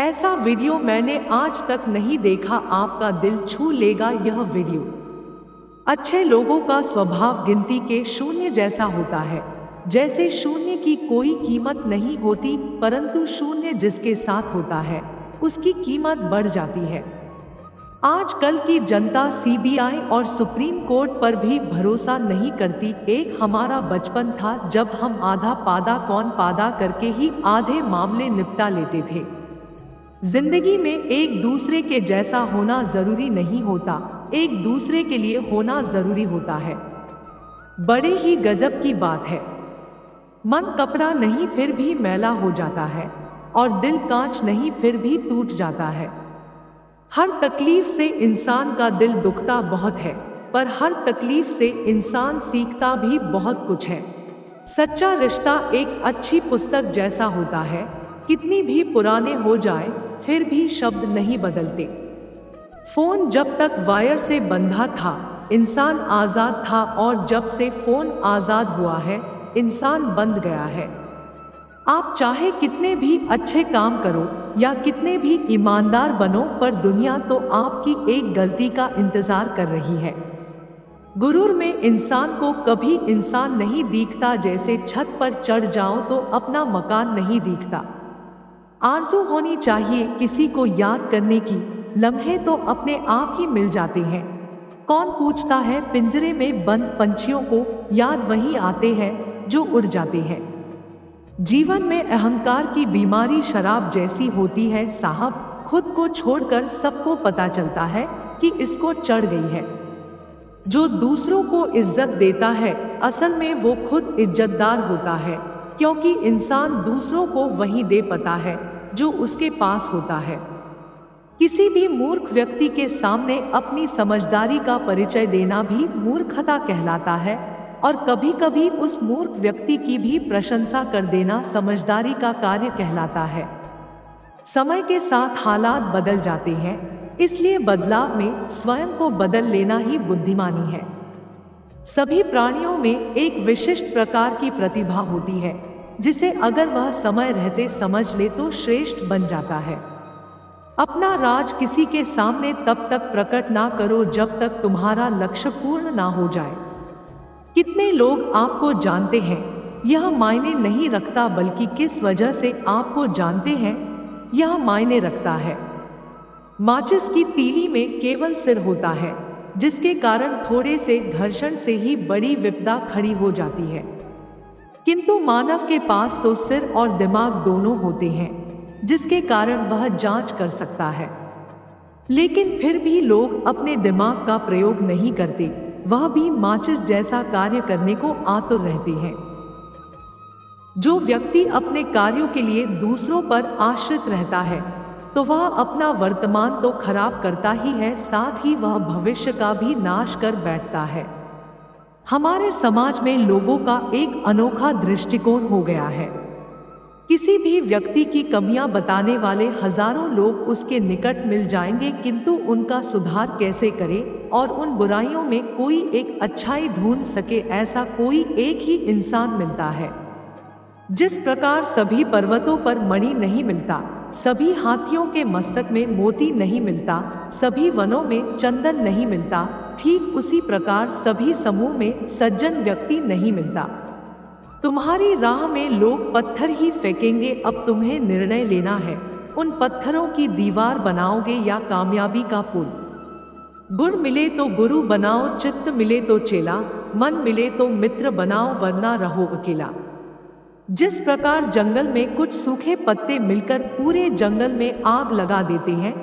ऐसा वीडियो मैंने आज तक नहीं देखा। आपका दिल छू लेगा यह वीडियो। अच्छे लोगों का स्वभाव गिनती के शून्य जैसा होता है। जैसे शून्य की कोई कीमत नहीं होती, परंतु शून्य जिसके साथ होता है उसकी कीमत बढ़ जाती है। आजकल की जनता सीबीआई और सुप्रीम कोर्ट पर भी भरोसा नहीं करती। एक हमारा बचपन था जब हम आधा पादा कौन पादा करके ही आधे मामले निपटा लेते थे। जिंदगी में एक दूसरे के जैसा होना जरूरी नहीं होता, एक दूसरे के लिए होना जरूरी होता है। बड़े ही गजब की बात है, मन कपड़ा नहीं फिर भी मैला हो जाता है और दिल कांच नहीं फिर भी टूट जाता है। हर तकलीफ से इंसान का दिल दुखता बहुत है, पर हर तकलीफ से इंसान सीखता भी बहुत कुछ है। सच्चा रिश्ता एक अच्छी पुस्तक जैसा होता है, कितनी भी पुराने हो जाए फिर भी शब्द नहीं बदलते। फोन जब तक वायर से बंधा था इंसान आजाद था, और जब से फोन आजाद हुआ है इंसान बंध गया है। आप चाहे कितने भी अच्छे काम करो या कितने भी ईमानदार बनो, पर दुनिया तो आपकी एक गलती का इंतजार कर रही है। गुरूर में इंसान को कभी इंसान नहीं दिखता। जैसे छत पर चढ़ जाओ तो अपना मकान नहीं दिखता। आरज़ू होनी चाहिए किसी को याद करने की, लम्हे तो अपने आप ही मिल जाते हैं। कौन पूछता है पिंजरे में बंद पंछियों को, याद वही आते हैं जो उड़ जाते हैं। जीवन में अहंकार की बीमारी शराब जैसी होती है साहब, खुद को छोड़कर सबको पता चलता है कि इसको चढ़ गई है। जो दूसरों को इज्जत देता है असल में वो खुद इज्जतदार होता है, क्योंकि इंसान दूसरों को वही दे पाता है जो उसके पास होता है। किसी भी मूर्ख व्यक्ति के सामने अपनी समझदारी का परिचय देना भी मूर्खता कहलाता है, और कभी कभी उस मूर्ख व्यक्ति की भी प्रशंसा कर देना समझदारी का कार्य कहलाता है। समय के साथ हालात बदल जाते हैं, इसलिए बदलाव में स्वयं को बदल लेना ही बुद्धिमानी है। सभी प्राणियों में एक विशिष्ट प्रकार की प्रतिभा होती है, जिसे अगर वह समय रहते समझ ले तो श्रेष्ठ बन जाता है। अपना राज किसी के सामने तब तक प्रकट ना करो जब तक तुम्हारा लक्ष्य पूर्ण ना हो जाए। कितने लोग आपको जानते हैं यह मायने नहीं रखता, बल्कि किस वजह से आपको जानते हैं यह मायने रखता है। माचिस की तीली में केवल सिर होता है, जिसके कारण थोड़े से घर्षण से ही बड़ी विपदा खड़ी हो जाती है। किंतु मानव के पास तो सिर और दिमाग दोनों होते हैं, जिसके कारण वह जांच कर सकता है। लेकिन फिर भी लोग अपने दिमाग का प्रयोग नहीं करते, वह भी माचिस जैसा कार्य करने को आतुर रहते हैं। जो व्यक्ति अपने कार्यों के लिए दूसरों पर आश्रित रहता है तो वह अपना वर्तमान तो खराब करता ही है, साथ ही वह भविष्य का भी नाश कर बैठता है। हमारे समाज में लोगों का एक अनोखा दृष्टिकोण हो गया है। किसी भी व्यक्ति की कमियां बताने वाले हजारों लोग उसके निकट मिल जाएंगे, किंतु उनका सुधार कैसे करे और उन बुराइयों में कोई एक अच्छाई ढूंढ सके, ऐसा कोई एक ही इंसान मिलता है। जिस प्रकार सभी पर्वतों पर मणि नहीं मिलता, सभी हाथियों के मस्तक में मोती नहीं मिलता, सभी वनों में चंदन नहीं मिलता, ठीक उसी प्रकार सभी समूह में सज्जन व्यक्ति नहीं मिलता। तुम्हारी राह में लोग पत्थर ही फेंकेंगे, अब तुम्हें निर्णय लेना है उन पत्थरों की दीवार बनाओगे या कामयाबी का पुल। गुण मिले तो गुरु बनाओ, चित्त मिले तो चेला, मन मिले तो मित्र बनाओ, वरना रहो अकेला। जिस प्रकार जंगल में कुछ सूखे पत्ते मिलकर पूरे जंगल में आग लगा देते हैं,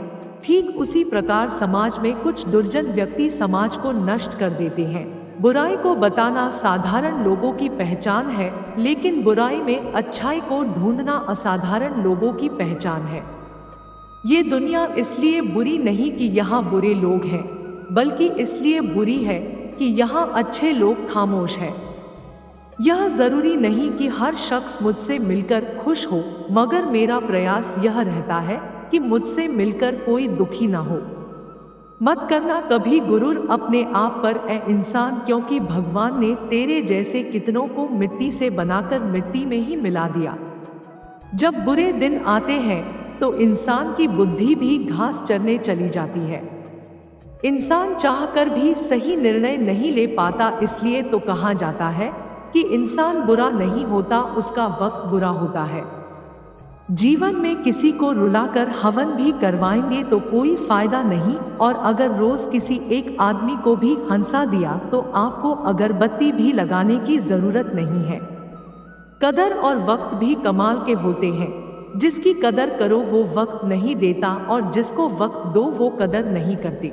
ठीक उसी प्रकार समाज में कुछ दुर्जन व्यक्ति समाज को नष्ट कर देते हैं। बुराई को बताना साधारण लोगों की पहचान है, लेकिन बुराई में अच्छाई को ढूंढना असाधारण लोगों की पहचान है। ये दुनिया इसलिए बुरी नहीं कि यहाँ बुरे लोग हैं, बल्कि इसलिए बुरी है कि यहाँ अच्छे लोग खामोश हैं। यह जरूरी नहीं कि हर शख्स मुझसे मिलकर खुश हो, मगर मेरा प्रयास यह रहता है कि मुझसे मिलकर कोई दुखी ना हो। मत करना कभी गुरूर अपने आप पर ए इंसान, क्योंकि भगवान ने तेरे जैसे कितनों को मिट्टी से बनाकर मिट्टी में ही मिला दिया। जब बुरे दिन आते हैं तो इंसान की बुद्धि भी घास चरने चली जाती है। इंसान चाहकर भी सही निर्णय नहीं ले पाता, इसलिए तो कहा जाता है कि इंसान बुरा नहीं होता, उसका वक्त बुरा होता है। जीवन में किसी को रुलाकर हवन भी करवाएंगे तो कोई फायदा नहीं, और अगर रोज किसी एक आदमी को भी हंसा दिया तो आपको अगरबत्ती भी लगाने की जरूरत नहीं है। कदर और वक्त भी कमाल के होते हैं। जिसकी कदर करो वो वक्त नहीं देता, और जिसको वक्त दो वो कदर नहीं करती।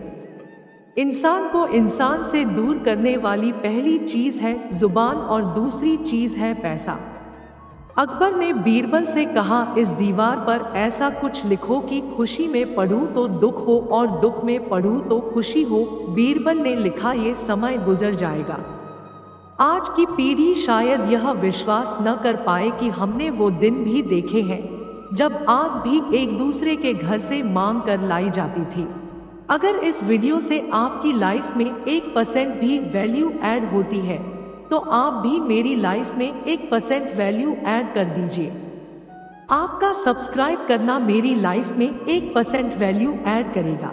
इंसान को इंसान से दूर करने वाली पहली चीज है जुबान और दूसरी चीज है पैसा। अकबर ने बीरबल से कहा, इस दीवार पर ऐसा कुछ लिखो कि खुशी में पढ़ूं तो दुख हो और दुख में पढ़ूं तो खुशी हो। बीरबल ने लिखा, ये समय गुजर जाएगा। आज की पीढ़ी शायद यह विश्वास न कर पाए कि हमने वो दिन भी देखे हैं जब आग भी एक दूसरे के घर से मांग कर लाई जाती थी। अगर इस वीडियो से आपकी लाइफ में 1% भी वैल्यू ऐड होती है तो आप भी मेरी लाइफ में 1% वैल्यू ऐड कर दीजिए। आपका सब्सक्राइब करना मेरी लाइफ में 1% वैल्यू ऐड करेगा।